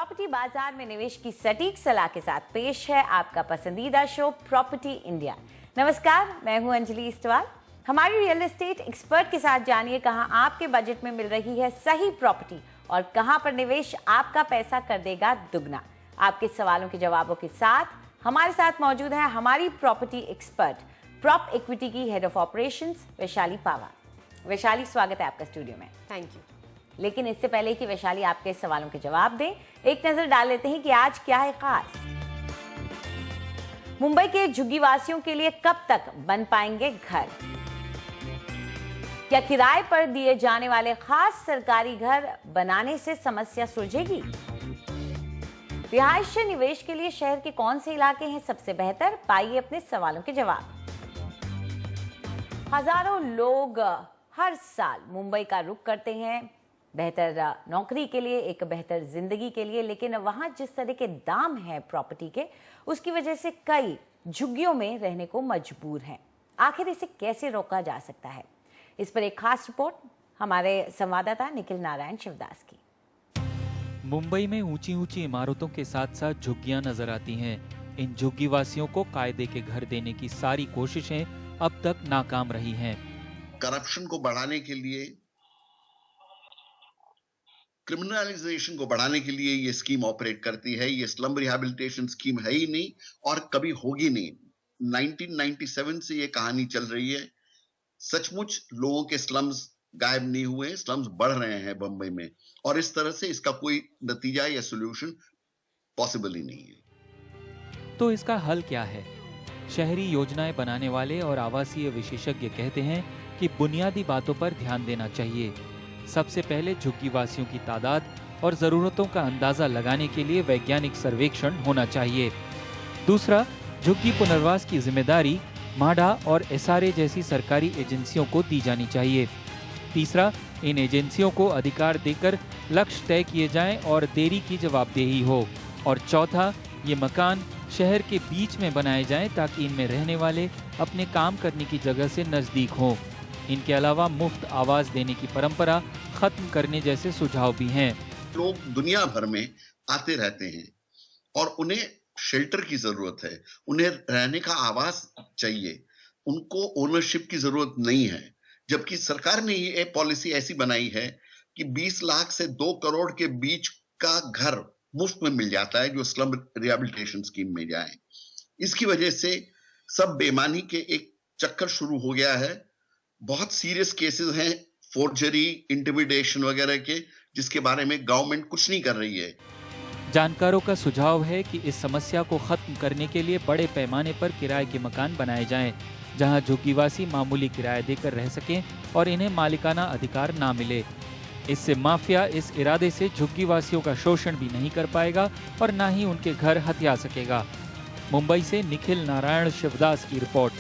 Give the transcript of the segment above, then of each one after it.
Property बाजार में निवेश की सटीक सलाह के साथ पेश है आपका पसंदीदा शो प्रॉपर्टी इंडिया। नमस्कार, मैं हूं अंजलि इस्तवाल। हमारी रियल एस्टेट एक्सपर्ट के साथ जानिए कहां आपके बजट में मिल रही है सही प्रॉपर्टी और कहां पर निवेश आपका पैसा कर देगा दुगना। आपके सवालों के जवाबों के साथ हमारे साथ मौजूद है हमारी प्रॉपर्टी एक्सपर्ट, प्रॉप इक्विटी की हेड ऑफ ऑपरेशंस वैशाली पावा। वैशाली, स्वागत है आपका स्टूडियो में। Thank you. लेकिन इससे पहले कि वैशाली आपके सवालों के जवाब दें, एक नजर डाल लेते हैं कि आज क्या है खास। मुंबई के झुग्गीवासियों के लिए कब तक बन पाएंगे घर? क्या किराए पर दिए जाने वाले खास सरकारी घर बनाने से समस्या सुलझेगी? रिहायशी निवेश के लिए शहर के कौन से इलाके हैं सबसे बेहतर? पाइए अपने सवालों के जवाब। हजारों लोग हर साल मुंबई का रुख करते हैं बेहतर नौकरी के लिए, एक बेहतर जिंदगी के लिए, लेकिन वहां जिस तरह के दाम हैं प्रॉपर्टी के, उसकी वजह से कई झुग्गियों में रहने को मजबूर हैं। आखिर इसे कैसे रोका जा सकता है? इस पर एक खास रिपोर्ट हमारे संवाददाता निखिल नारायण शिवदास की। मुंबई में ऊंची ऊंची इमारतों के साथ साथ झुग्गियां नजर आती हैं। इन झुग्गी वासियों को कायदे के घर देने की सारी कोशिशें अब तक नाकाम रही हैं। करप्शन को बढ़ाने के लिए, क्रिमिनलाइजेशन को बढ़ाने के लिए ये स्कीम ऑपरेट करती है। ये स्लम रिहैबिलिटेशन स्कीम है ही नहीं और कभी होगी नहीं। 1997 से ये कहानी चल रही है। सचमुच लोगों के स्लम्स गायब नहीं हुए, स्लम्स बढ़ रहे हैं बंबई में, और इस तरह से इसका कोई नतीजा या सॉल्यूशन पॉसिबल ही नहीं है। तो इसका हल क्या है? शहरी योजनाएं बनाने वाले और आवासीय विशेषज्ञ कहते हैं कि बुनियादी बातों पर ध्यान देना चाहिए। सबसे पहले झुग्गी वासियों की तादाद और जरूरतों का अंदाजा लगाने के लिए वैज्ञानिक सर्वेक्षण होना चाहिए। दूसरा, झुग्गी पुनर्वास की जिम्मेदारी माडा और एसआरए जैसी सरकारी एजेंसियों को दी जानी चाहिए। तीसरा, इन एजेंसियों को अधिकार देकर लक्ष्य तय किए जाएं और देरी की जवाबदेही हो। और चौथा, ये मकान शहर के बीच में बनाए जाएं ताकि इनमें रहने वाले अपने काम करने की जगह से नजदीक हों। इनके अलावा मुफ्त आवास देने की परंपरा खत्म करने जैसे सुझाव भी हैं। लोग दुनिया भर में आते रहते हैं और उन्हें शेल्टर की जरूरत है, उन्हें रहने का आवास चाहिए, उनको ओनरशिप की जरूरत नहीं है। जबकि सरकार ने ये पॉलिसी ऐसी बनाई है कि 20 लाख से 2 करोड़ के बीच का घर मुफ्त में मिल जाता है जो स्लम रिहैबिलिटेशन स्कीम में जाए। इसकी वजह से सब बेईमानी के एक चक्कर शुरू हो गया है। बहुत सीरियस केसेस हैं फोर्जरी, इंटिमिडेशन वगैरह के, जिसके बारे में गवर्नमेंट कुछ नहीं कर रही है। जानकारों का सुझाव है कि इस समस्या को खत्म करने के लिए बड़े पैमाने पर किराए के मकान बनाए जाएं, जहां झुग्गीवासी मामूली किराया देकर रह सकें और इन्हें मालिकाना अधिकार ना मिले। इससे माफिया इस इरादे से झुग्गीवासियों का शोषण भी नहीं कर पाएगा और ना ही उनके घर हथिया सकेगा। मुंबई से निखिल नारायण शिवदास की रिपोर्ट।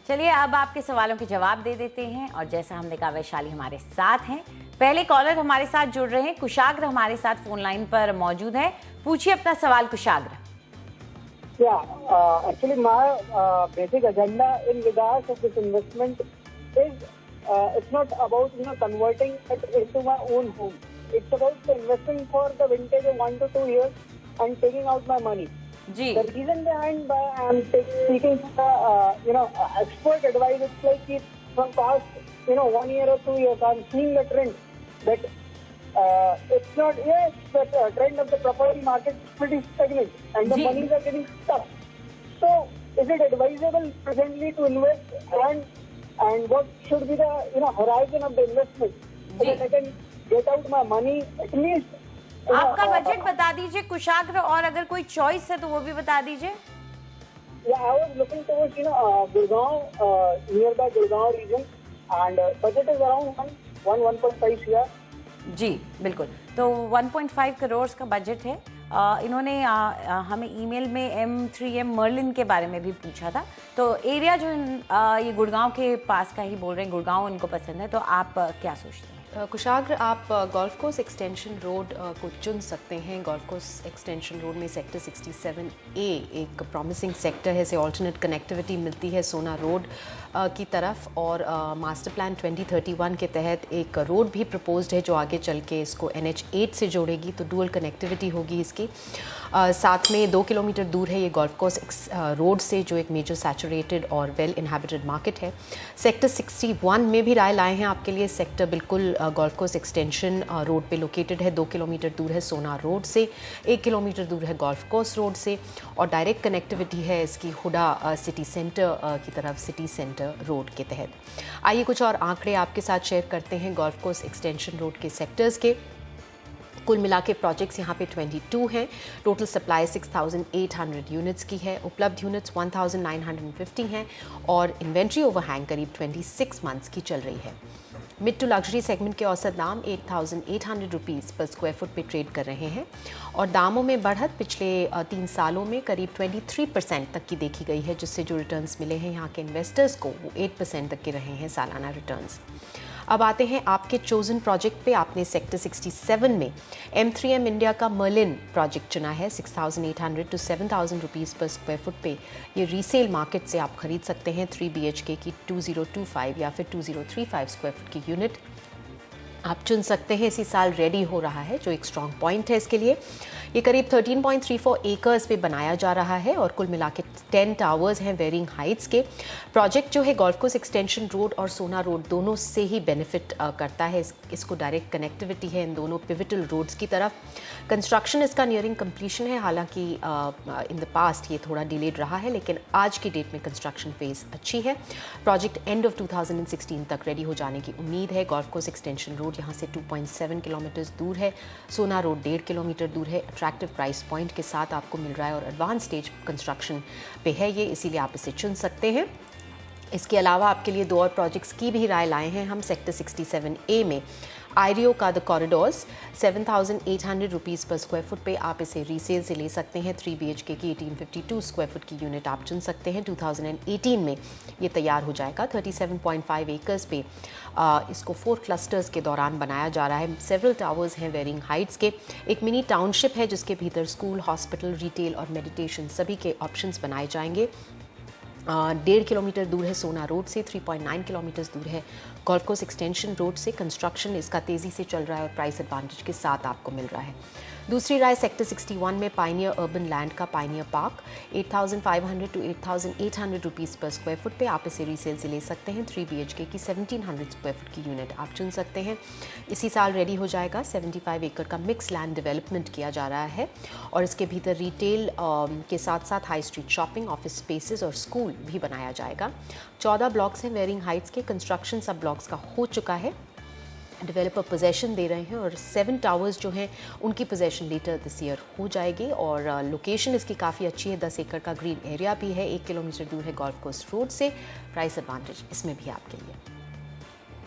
चलिए अब आपके सवालों के जवाब दे देते हैं, और जैसा हमने कहा वैशाली हमारे साथ हैं। पहले कॉलर हमारे साथ जुड़ रहे हैं, कुशाग्र हमारे साथ फोन लाइन पर मौजूद है। पूछिए अपना सवाल कुशाग्र। Actually my basic agenda in regards of this investment is it's not about converting it into my own home. It's about investing for the vintage of 1 to 2 years and taking out my money. जी। The reason behind why I'm seeking expert advice, it's like कि from past 1 year or 2 years I'm seeing the trend that it's not, the trend of the property market is pretty stagnant and the monies are getting stuck. So is it advisable presently to invest, and what should be the horizon of the investment so that I can get out my money at least? आपका budget बता दीजिए कुशाग्र, और अगर कोई choice है तो वो भी बता दीजिए। Yeah, I was looking towards Gurgaon, nearby Gurgaon region, and budget is around 1.5 CR. जी बिल्कुल, तो 1.5 करोड़ का बजट है। इन्होंने हमें ईमेल में M3M मर्लिन के बारे में भी पूछा था, तो एरिया जो ये गुड़गांव के पास का ही बोल रहे हैं, गुड़गांव उनको पसंद है। तो आप क्या सोचते हैं? कुशाग्र, आप गोल्फ कोर्स एक्सटेंशन रोड को चुन सकते हैं। गोल्फ कोर्स एक्सटेंशन रोड में सेक्टर 67A एक प्रॉमिसिंग सेक्टर है, से ऑल्टरनेट कनेक्टिविटी मिलती है सोना रोड की तरफ, और मास्टर प्लान 2031 के तहत एक रोड भी प्रपोज्ड है जो आगे चल के इसको NH8 से जोड़ेगी, तो डुअल कनेक्टिविटी होगी इसकी। साथ में 2 किलोमीटर दूर है ये गोल्फ कोर्स रोड से, जो एक मेजर सैचुरेटेड और वेल इनहैबिटेड मार्केट है। सेक्टर 61 में भी राय लाए हैं आपके लिए। सेक्टर बिल्कुल गोल्फ कोर्स एक्सटेंशन रोड पे लोकेटेड है, 2 किलोमीटर दूर है सोना रोड से, 1 किलोमीटर दूर है गोल्फ कोर्स रोड से, और डायरेक्ट कनेक्टिविटी है इसकी हुडा सिटी सेंटर की तरफ, सिटी सेंटर रोड के तहत। आइए कुछ और आंकड़े आपके साथ शेयर करते हैं गोल्फ कोर्स एक्सटेंशन रोड के सेक्टर्स के। कुल मिला के प्रोजेक्ट्स यहाँ पे 22 हैं। टोटल सप्लाई 6,800 यूनिट्स की है, उपलब्ध यूनिट्स 1,950 हैं, और इन्वेंट्री ओवरहैंग करीब 26 मंथ्स की चल रही है। मिड टू लग्जरी सेगमेंट के औसत दाम 8,800 रुपीज़ पर स्क्वायर फुट पे ट्रेड कर रहे हैं, और दामों में बढ़त पिछले 3 सालों में करीब 23% तक की देखी गई है, जिससे जो रिटर्न्स मिले हैं यहाँ के इन्वेस्टर्स को वो 8% तक के रहे हैं सालाना रिटर्न्स। अब आते हैं आपके चोजन प्रोजेक्ट पे। आपने सेक्टर 67 में M3M इंडिया का मर्लिन प्रोजेक्ट चुना है। 6,800 to 7,000 रुपीज़ पर स्क्वायर फुट पे ये रीसेल मार्केट से आप खरीद सकते हैं 3 BHK की 2025 या फिर 2035 स्क्वायर फुट की यूनिट आप चुन सकते हैं। इसी साल रेडी हो रहा है, जो एक स्ट्रॉन्ग पॉइंट है इसके लिए। ये करीब 13.34 एकर्स पे बनाया जा रहा है, और कुल मिला के 10 टावर्स हैं वेरिंग हाइट्स के। प्रोजेक्ट जो है गोल्फ कोर्स एक्सटेंशन रोड और सोना रोड दोनों से ही बेनिफिट करता है। इसको डायरेक्ट कनेक्टिविटी है इन दोनों पिविटल रोड्स की तरफ। कंस्ट्रक्शन इसका नियरिंग कंप्लीशन है, हालांकि इन द पास्ट ये थोड़ा डिलेड रहा है, लेकिन आज की डेट में कंस्ट्रक्शन फेज अच्छी है। प्रोजेक्ट एंड ऑफ 2016 तक रेडी हो जाने की उम्मीद है। गोल्फ कोर्स एक्सटेंशन रोड यहाँ से 2.7 किलोमीटर दूर है, सोना रोड 1.5 किलोमीटर दूर है। अट्रैक्टिव प्राइस पॉइंट के साथ आपको मिल रहा है, और एडवांस स्टेज कंस्ट्रक्शन पे है ये, इसीलिए आप इसे चुन सकते हैं। इसके अलावा आपके लिए 2 और प्रोजेक्ट्स की भी राय लाए हैं हम। सेक्टर 67A में आयरियो का द कॉरिडोर्स 7,800 रुपीज़ पर स्क्वायर फुट पे आप इसे रीसेल से ले सकते हैं। 3 BHK की 1852 स्क्वायर फुट की यूनिट आप चुन सकते हैं। 2018 में ये तैयार हो जाएगा। 37.5 एकर्स पे इसको 4 क्लस्टर्स के दौरान बनाया जा रहा है। सेवरल टावर्स हैं वेरिंग हाइट्स के। एक मिनी टाउनशिप है जिसके भीतर स्कूल, हॉस्पिटल, रिटेल और मेडिटेशन सभी के ऑप्शंस बनाए जाएंगे। 1.5 किलोमीटर दूर है सोना रोड से, 3.9 किलोमीटर दूर है गोल्फ कोर्स एक्सटेंशन रोड से। कंस्ट्रक्शन इसका तेज़ी से चल रहा है और प्राइस एडवांटेज के साथ आपको मिल रहा है। दूसरी राय सेक्टर 61 में पाइनियर अर्बन लैंड का पाइनियर पार्क 8,500 to 8,800 रुपीज़ पर स्क्वायर फुट पे आप इसे रीसेल से ले सकते हैं। 3 BHK की 1,700 स्क्वायर फुट की यूनिट आप चुन सकते हैं। इसी साल रेडी हो जाएगा। 75 एकड़ का मिक्स लैंड डेवलपमेंट किया जा रहा है, और इसके भीतर रिटेल के साथ साथ high street shopping, office spaces और स्कूल भी बनाया जाएगा। 14 ब्लॉक्स हैं वेरिंग हाइट्स के। कंस्ट्रक्शन सब ब्लॉक्स का हो चुका है, डेवलपर पोजेशन दे रहे हैं, और 7 टावर्स जो हैं उनकी पोजेशन लेटर दिस ईयर हो जाएगी। और लोकेशन इसकी काफ़ी अच्छी है, 10 एकड़ का ग्रीन एरिया भी है, 1 किलोमीटर दूर है गोल्फ कोर्स रोड से। प्राइस एडवांटेज इसमें भी आपके लिए।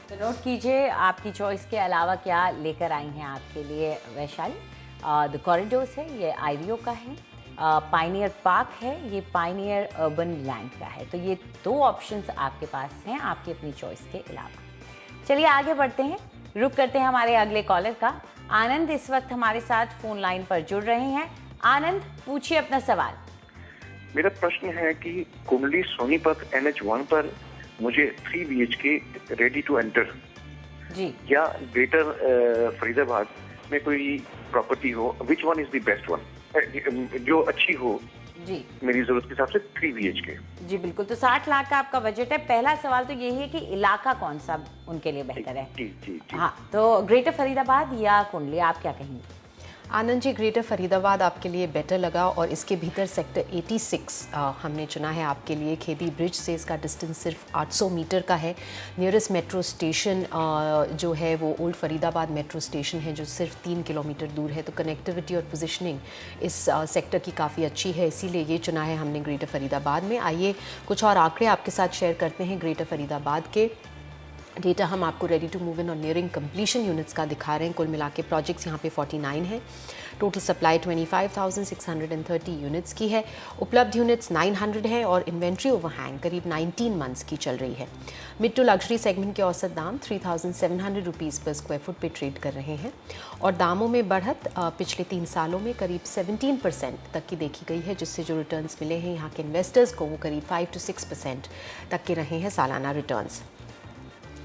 तो नोट कीजिए आपकी चॉइस के अलावा क्या लेकर आई हैं आपके लिए वैशाली। द कॉरिडोर्स है, ये आईवीओ का है। पाइनियर पार्क है, ये पाइनियर अर्बन लैंड का है। तो ये 2 ऑप्शंस आपके पास हैं आपकी अपनी चॉइस के अलावा। चलिए आगे बढ़ते हैं, रुक करते हैं हमारे अगले कॉलर का। आनंद इस वक्त हमारे साथ फोन लाइन पर जुड़ रहे हैं। आनंद, पूछिए अपना सवाल। मेरा प्रश्न है कि कुंडली सोनीपत NH1 पर मुझे 3 BHK रेडी टू एंटर जी, या ग्रेटर फरीदाबाद में कोई प्रॉपर्टी हो, which one is the best one, जो अच्छी हो जी, मेरी जरूरत के हिसाब से 3 BHK। जी बिल्कुल। तो 60 लाख का आपका बजट है। पहला सवाल तो यही है कि इलाका कौन सा उनके लिए बेहतर है। जी जी जी। हाँ, तो ग्रेटर फरीदाबाद या कुंडली, आप क्या कहेंगे? आनंद जी, ग्रेटर फरीदाबाद आपके लिए बेटर लगा, और इसके भीतर सेक्टर 86 हमने चुना है आपके लिए। खेदी ब्रिज से इसका डिस्टेंस सिर्फ 800 मीटर का है। नियरेस्ट मेट्रो स्टेशन जो है वो ओल्ड फरीदाबाद मेट्रो स्टेशन है, जो सिर्फ 3 किलोमीटर दूर है। तो कनेक्टिविटी और पोजिशनिंग इस सेक्टर की काफ़ी अच्छी है, इसीलिए ये चुना है हमने ग्रेटर फरीदाबाद में। आइए कुछ और आंकड़े आपके साथ शेयर करते हैं ग्रेटर फरीदाबाद के। डेटा हम आपको रेडी टू मूव इन और नियरिंग कंप्लीशन यूनिट्स का दिखा रहे हैं। कुल मिला के प्रोजेक्ट्स यहाँ पे 49 हैं। टोटल सप्लाई 25,630 यूनिट्स की है। उपलब्ध यूनिट्स 900 है और इन्वेंट्री ओवरहैंग करीब 19 मंथ्स की चल रही है। मिड टू लग्जरी सेगमेंट के औसत दाम 3,700 रुपीज़ पर स्क्वायर फुट पे ट्रेड कर रहे हैं और दामों में बढ़त पिछले 3 सालों में करीब 17% तक की देखी गई है, जिससे जो रिटर्न्स मिले हैं यहाँ के इन्वेस्टर्स को वो करीब 5 to 6% तक के रहे हैं सालाना रिटर्न्स।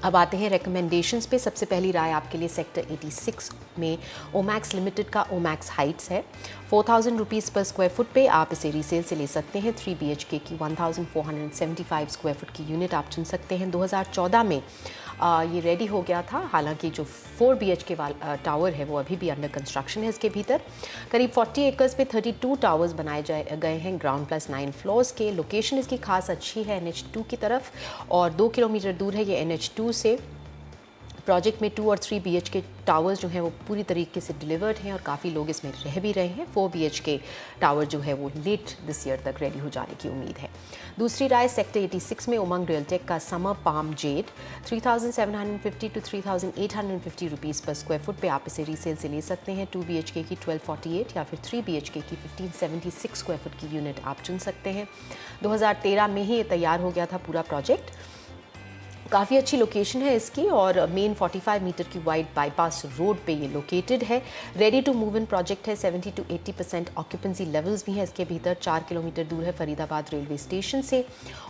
अब आते हैं रिकमेंडेशंस पे। सबसे पहली राय आपके लिए सेक्टर 86 में ओमैक्स लिमिटेड का ओमैक्स हाइट्स है। 4,000 रुपीज़ पर स्क्वायर फुट पे आप इसे रीसेल से ले सकते हैं। 3 BHK की 1,475 स्क्वायर फुट की यूनिट आप चुन सकते हैं। 2014 में ये रेडी हो गया था। हालांकि जो 4 BHK वाला टावर है वो अभी भी अंडर कंस्ट्रक्शन है। इसके भीतर करीब 40 एकर्स पे 32 टावर्स बनाए गए हैं, ग्राउंड प्लस 9 फ्लोर्स के। लोकेशन इसकी खास अच्छी है NH2 की तरफ और 2 किलोमीटर दूर है ये NH2 से। प्रोजेक्ट में 2 और 3 BHK टावर्स जो हैं वो पूरी तरीके से डिलीवर्ड हैं और काफ़ी लोग इसमें रह भी रहे हैं। 4 BHK टावर जो है वो लेट दिस ईयर तक रेडी हो जाने की उम्मीद है। दूसरी राय सेक्टर 86 में उमंग रियलटेक का summer palm Z 3,750 to 3,850 rupees पर स्क्वायर फुट पे आप इसे रीसेल से ले सकते हैं। 2 BHK की 1248 या फिर 3 BHK की 1576 स्क्वायर फुट की यूनिट आप चुन सकते हैं। 2013 में ही ये तैयार हो गया था पूरा प्रोजेक्ट। काफ़ी अच्छी लोकेशन है इसकी और मेन 45 मीटर की वाइड बाईपास रोड पे ये लोकेटेड है। Ready to move in project है। 70 to 80% ऑक्यूपेंसी लेवल्स भी हैं इसके भीतर। 4 किलोमीटर दूर है फरीदाबाद रेलवे स्टेशन से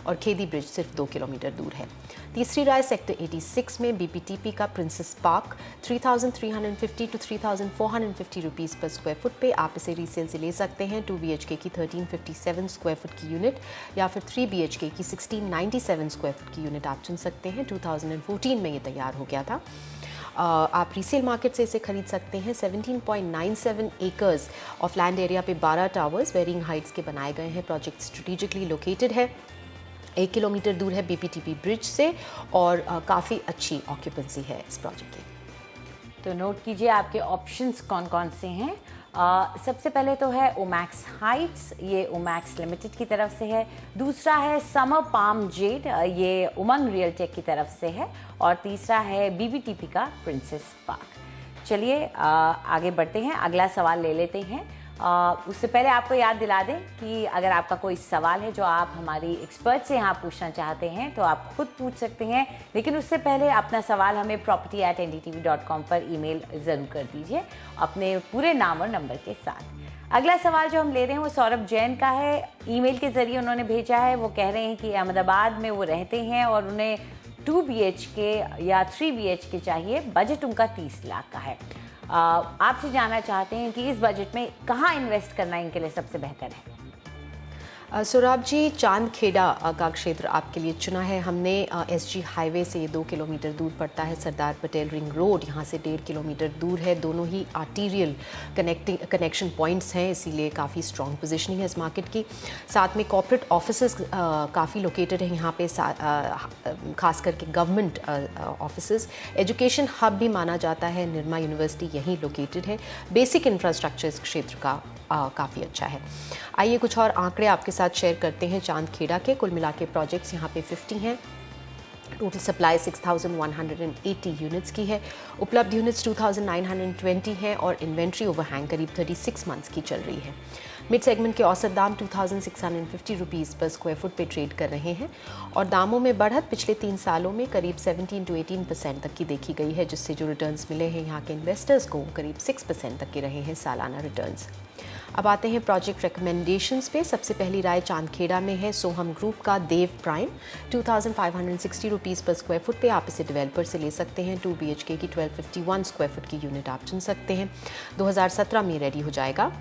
और खेदी ब्रिज सिर्फ 2 किलोमीटर दूर है। तीसरी राय सेक्टर 86 में BPTP का प्रिंसेस पार्क 3,350 to 3,450 रुपीज़ पर स्क्वायर फुट पे आप इसे रीसेल से ले सकते हैं। 2 BHK की 1357 स्क्वायर फुट की यूनिट या फिर 3 BHK की 1697 स्क्वायर फुट की यूनिट आप चुन सकते हैं। 2014 में ये तैयार हो गया था। आप रीसेल मार्केट से इसे खरीद सकते हैं। 17.97 एकर्स ऑफ लैंड एरिया पे 12 टावर्स वेरिंग हाइट्स के बनाए गए हैं। प्रोजेक्ट स्ट्रेटेजिकली लोकेटेड है। 1 किलोमीटर दूर है BPTP ब्रिज से और काफ़ी अच्छी ऑक्यूपेंसी है इस प्रोजेक्ट की। तो नोट कीजिए आपके ऑप्शंस कौन कौन से हैं। सबसे पहले तो है ओमैक्स हाइट्स, ये ओमैक्स लिमिटेड की तरफ से है। दूसरा है समर पाम जेड, ये उमंग रियलटेक की तरफ से है। और तीसरा है BPTP का प्रिंसेस पार्क। चलिए आगे बढ़ते हैं, अगला सवाल ले लेते हैं। उससे पहले आपको याद दिला दें कि अगर आपका कोई सवाल है जो आप हमारी एक्सपर्ट से यहाँ पूछना चाहते हैं तो आप खुद पूछ सकते हैं, लेकिन उससे पहले अपना सवाल हमें property@ndtv.com पर ईमेल ज़रूर कर दीजिए अपने पूरे नाम और नंबर के साथ। अगला सवाल जो हम ले रहे हैं वो सौरभ जैन का है। ईमेल के ज़रिए उन्होंने भेजा है। वो कह रहे हैं कि अहमदाबाद में वो रहते हैं और उन्हें 2 BHK या 3 BHK चाहिए। बजट उनका 30 लाख का है। आपसे जानना चाहते हैं कि इस बजट में कहाँ इन्वेस्ट करना इनके लिए सबसे बेहतर है। सौरभ जी, चांदखेड़ा का क्षेत्र आपके लिए चुना है हमने। SG हाईवे से ये 2 किलोमीटर दूर पड़ता है। सरदार पटेल रिंग रोड यहाँ से 1.5 किलोमीटर दूर है। दोनों ही आर्टीरियल कनेक्शन पॉइंट्स हैं, इसीलिए काफ़ी स्ट्रॉन्ग पोजीशनिंग है इस मार्केट की। साथ में कॉर्पोरेट ऑफिसेस काफ़ी लोकेटेड हैं यहाँ पे, खास करके गवर्नमेंट ऑफिसेस। एजुकेशन हब भी माना जाता है, निर्मा यूनिवर्सिटी यहीं लोकेटेड है। बेसिक इंफ्रास्ट्रक्चर इस क्षेत्र का काफ़ी अच्छा है। आइए कुछ और आंकड़े आपके साथ शेयर करते हैं चांदखेड़ा के। कुल मिला के प्रोजेक्ट्स यहाँ पे 50 हैं। टोटल सप्लाई 6,180 यूनिट्स की है। उपलब्ध यूनिट्स 2,920 हैं और इन्वेंट्री ओवरहैंग करीब 36 मंथ्स की चल रही है। मिड सेगमेंट के औसत दाम 2,650 रुपीज़ पर स्क्वायर फुट पे ट्रेड कर रहे हैं और दामों में बढ़त पिछले 3 सालों में करीब 17 to 18% तक की देखी गई है, जिससे जो रिटर्न्स मिले हैं यहाँ के इन्वेस्टर्स को करीब 6% तक के रहे हैं सालाना रिटर्न्स। अब आते हैं प्रोजेक्ट रिकमेंडेशंस पे। सबसे पहली राय चांदखेड़ा में है सोहम ग्रुप का देव प्राइम 2,560 रुपीज़ पर स्क्वायर फुट पे आप इसे डेवलपर से ले सकते हैं। 2 BHK की 1251 स्क्वायर फुट की यूनिट आप चुन सकते हैं। 2017 में रेडी हो जाएगा।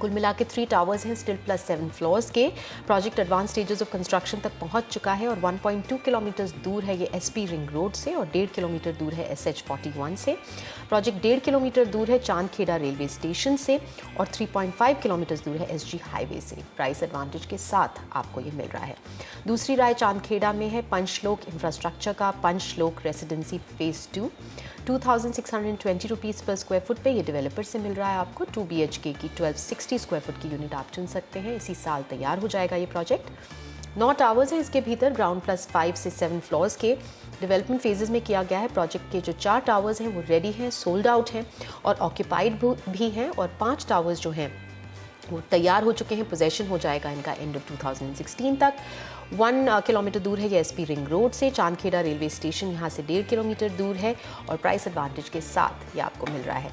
कुल मिला के 3 टावर्स हैं, स्टिल प्लस 7 फ्लोर्स के। Project advance stages of construction तक पहुंच चुका है और 1.2 किलोमीटर दूर है ये SP रिंग रोड से और 1.5 किलोमीटर दूर है SH41 से। प्रोजेक्ट 1.5 किलोमीटर दूर है चांदखेड़ा रेलवे स्टेशन से और 3.5 किलोमीटर दूर है SG हाईवे से। प्राइस एडवांटेज के साथ आपको ये मिल रहा है। दूसरी राय चांदखेड़ा में है पंचलोक इंफ्रास्ट्रक्चर का पंचलोक रेसिडेंसी फेज 2 2,620 रुपीज़ पर स्क्वायर फुट पे ये डेवलपर से मिल रहा है आपको। 2 BHK की 1260 स्क्वायर फुट की यूनिट आप चुन सकते हैं। इसी साल तैयार हो जाएगा ये प्रोजेक्ट। 9 टावर्स हैं इसके भीतर, ग्राउंड प्लस 5 से 7 फ्लोर्स के डेवलपमेंट फेजेस में किया गया है। प्रोजेक्ट के जो 4 टावर्स हैं वो रेडी हैं, सोल्ड आउट हैं और ऑक्यूपाइड भी हैं, और 5 टावर्स जो हैं वो तैयार हो चुके हैं। पोजेशन हो जाएगा इनका एंड ऑफ 2016 तक। 1 किलोमीटर दूर है ये एसपी रिंग रोड से। चांदखेड़ा रेलवे स्टेशन यहाँ से 1.5 किलोमीटर दूर है और प्राइस एडवांटेज के साथ ये आपको मिल रहा है।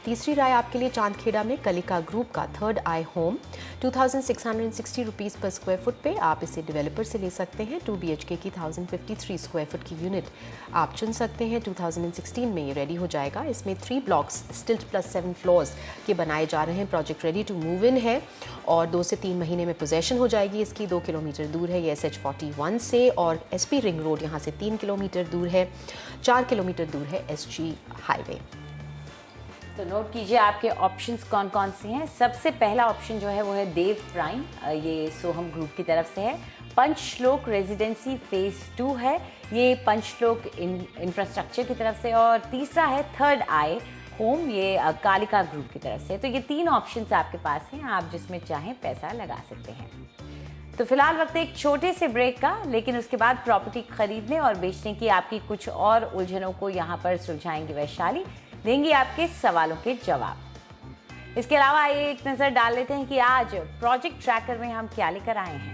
तीसरी राय आपके लिए चांदखेड़ा में कलिका ग्रुप का थर्ड आई होम 2660 रुपीज़ पर स्क्वायर फुट पे आप इसे डेवलपर से ले सकते हैं। 2 BHK की 1053 स्क्वायर फुट की यूनिट आप चुन सकते हैं। 2016 में ये रेडी हो जाएगा। इसमें 3 ब्लॉक्स स्टिल्ट प्लस 7 फ्लोर्स के बनाए जा रहे हैं। Project ready to move in है और 2 से 3 महीने में पोजेशन हो जाएगी इसकी। 2 किलोमीटर दूर है ये SH41 से और SP रिंग रोड यहाँ से 3 किलोमीटर दूर है। 4 किलोमीटर दूर है SG हाईवे। तो नोट कीजिए आपके ऑप्शंस कौन कौन से हैं। सबसे पहला ऑप्शन जो है वो है देव प्राइम, ये सोहम ग्रुप की तरफ से है। पंचश्लोक रेजिडेंसी फेज 2 है, ये पंचश्लोक इंफ्रास्ट्रक्चर की तरफ से। और तीसरा है थर्ड आई होम, ये कालिका ग्रुप की तरफ से। तो ये 3 ऑप्शंस आपके पास हैं, आप जिसमें चाहें पैसा लगा सकते हैं। तो फिलहाल वक्त एक छोटे से ब्रेक का, लेकिन उसके बाद प्रॉपर्टी खरीदने और बेचने की आपकी कुछ और उलझनों को यहाँ पर सुलझाएंगी वैशाली, देंगी आपके सवालों के जवाब। इसके अलावा आइए एक नजर डाल लेते हैं कि आज प्रोजेक्ट ट्रैकर में हम क्या लेकर आए हैं।